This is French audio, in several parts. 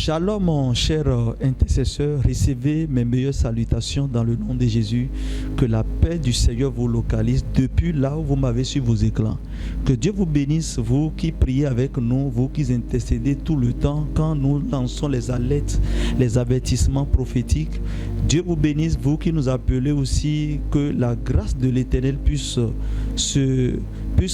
Shalom, mon cher intercesseur, recevez mes meilleures salutations dans le nom de Jésus. Que la paix du Seigneur vous localise depuis là où vous m'avez sur vos écrans. Que Dieu vous bénisse, vous qui priez avec nous, vous qui intercédez tout le temps quand nous lançons les alertes, les avertissements prophétiques. Dieu vous bénisse, vous qui nous appelez aussi, que la grâce de l'Éternel puisse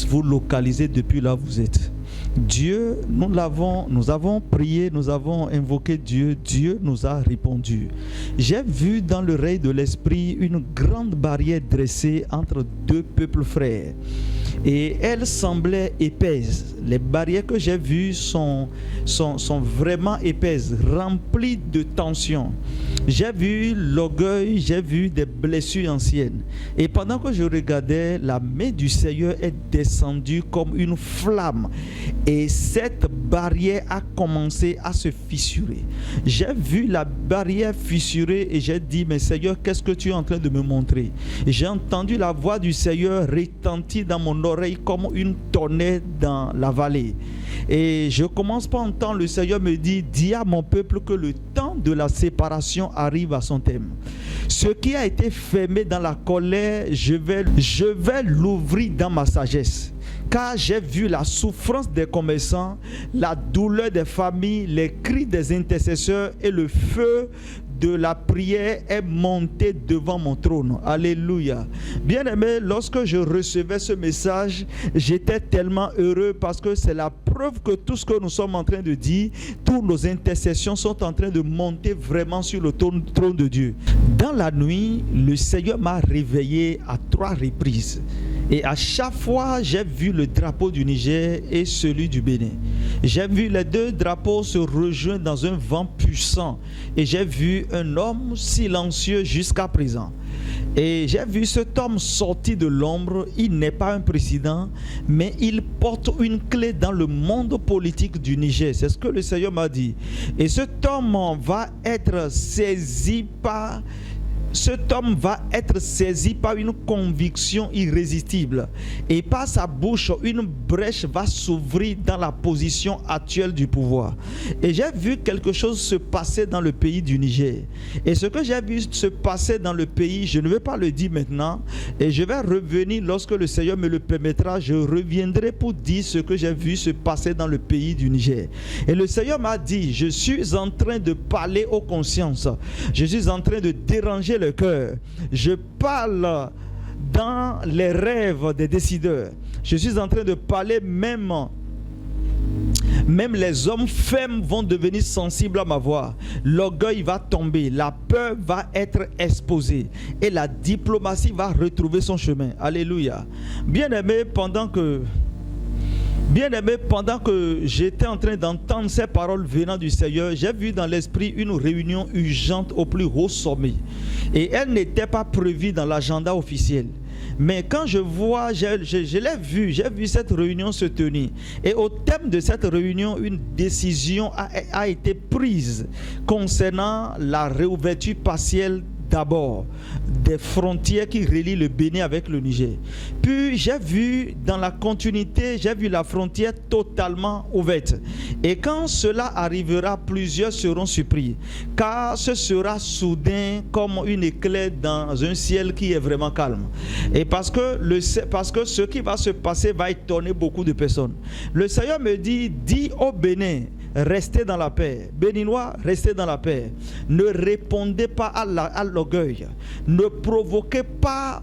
vous localiser depuis là où vous êtes. Dieu, nous avons prié, nous avons invoqué Dieu, Dieu nous a répondu. J'ai vu dans le rayon de l'esprit une grande barrière dressée entre deux peuples frères. Et elle semblait épaisse. Les barrières que j'ai vues sont vraiment épaisses, remplies de tension. J'ai vu l'orgueil, j'ai vu des blessures anciennes. Et pendant que je regardais, la main du Seigneur est descendue comme une flamme. Et cette barrière a commencé à se fissurer. J'ai vu la barrière fissurer et j'ai dit, mais Seigneur, qu'est-ce que tu es en train de me montrer? Et j'ai entendu la voix du Seigneur retentir dans mon oreille comme une tonnerre dans la vallée. Et je commence par entendre le Seigneur me dire, dis à mon peuple que le temps de la séparation arrive à son terme. Ce qui a été fermé dans la colère, je vais l'ouvrir dans ma sagesse. Car j'ai vu la souffrance des commerçants, la douleur des familles, les cris des intercesseurs et le feu de la prière est monté devant mon trône. Alléluia. Bien-aimé, lorsque je recevais ce message, j'étais tellement heureux parce que c'est la preuve que tout ce que nous sommes en train de dire, toutes nos intercessions sont en train de monter vraiment sur le trône de Dieu. Dans la nuit, le Seigneur m'a réveillé à 3 reprises. Et à chaque fois, j'ai vu le drapeau du Niger et celui du Bénin. J'ai vu les 2 drapeaux se rejoindre dans un vent puissant. Et j'ai vu un homme silencieux jusqu'à présent. Et j'ai vu cet homme sortir de l'ombre. Il n'est pas un président, mais il porte une clé dans le monde politique du Niger. C'est ce que le Seigneur m'a dit. Et cet homme va être saisi par une conviction irrésistible. Et par sa bouche, une brèche va s'ouvrir dans la position actuelle du pouvoir. Et j'ai vu quelque chose se passer dans le pays du Niger. Et ce que j'ai vu se passer dans le pays, je ne vais pas le dire maintenant. Et je vais revenir lorsque le Seigneur me le permettra. Je reviendrai pour dire ce que j'ai vu se passer dans le pays du Niger. Et le Seigneur m'a dit, je suis en train de parler aux consciences. Je suis en train de déranger le cœur. Je parle dans les rêves des décideurs. Je suis en train de parler même les hommes fermes vont devenir sensibles à ma voix. L'orgueil va tomber, la peur va être exposée et la diplomatie va retrouver son chemin. Alléluia. Bien-aimé, pendant que j'étais en train d'entendre ces paroles venant du Seigneur, j'ai vu dans l'esprit une réunion urgente au plus haut sommet. Et elle n'était pas prévue dans l'agenda officiel. Mais quand je vois, je l'ai vu, j'ai vu cette réunion se tenir. Et au terme de cette réunion, une décision a été prise concernant la réouverture partielle d'abord des frontières qui relient le Bénin avec le Niger. Puis j'ai vu dans la continuité, j'ai vu la frontière totalement ouverte. Et quand cela arrivera, plusieurs seront surpris, car ce sera soudain comme une éclair dans un ciel qui est vraiment calme. Et parce que ce qui va se passer va étonner beaucoup de personnes. Le Seigneur me dit, dis au Bénin, restez dans la paix. Béninois, restez dans la paix. Ne répondez pas à l'orgueil. Ne provoquez pas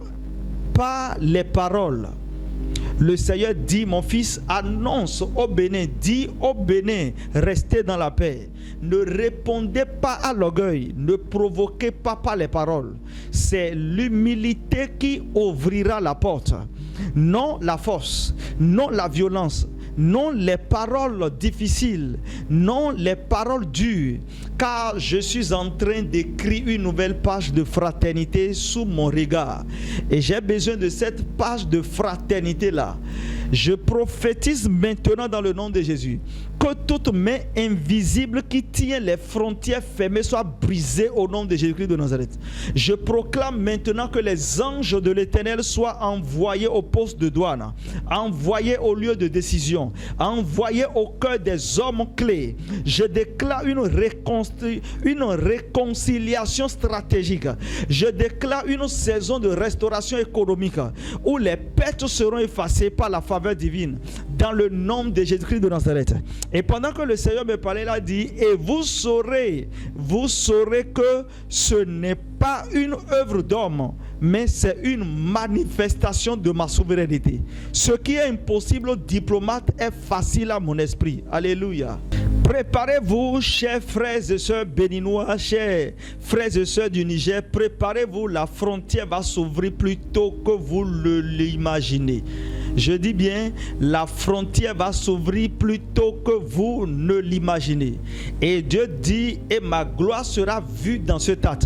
les paroles. Le Seigneur dit, mon fils, annonce au Bénin, dis au Bénin, restez dans la paix. Ne répondez pas à l'orgueil, ne provoquez pas par les paroles. C'est l'humilité qui ouvrira la porte. Non la force, non la violence, non les paroles difficiles, non les paroles dures, car je suis en train d'écrire une nouvelle page de fraternité sous mon regard. Et j'ai besoin de cette page de fraternité-là. Je prophétise maintenant dans le nom de Jésus que toute main invisible qui tient les frontières fermées soit brisée au nom de Jésus-Christ de Nazareth. Je proclame maintenant que les anges de l'Éternel soient envoyés au poste de douane, envoyés au lieu de décision, envoyés au cœur des hommes clés. Je déclare une réconciliation stratégique. Je déclare une saison de restauration économique où les pertes seront effacées par la faveur divine dans le nom de Jésus-Christ de Nazareth. Et pendant que le Seigneur me parlait, il a dit: et vous saurez que ce n'est pas une œuvre d'homme, mais c'est une manifestation de ma souveraineté. Ce qui est impossible aux diplomates est facile à mon esprit. Alléluia. Préparez-vous, chers frères et sœurs béninois, chers frères et sœurs du Niger, préparez-vous, la frontière va s'ouvrir plus tôt que vous l'imaginez. Je dis bien, la frontière va s'ouvrir plus tôt que vous ne l'imaginez. Et Dieu dit: et ma gloire sera vue dans cet acte.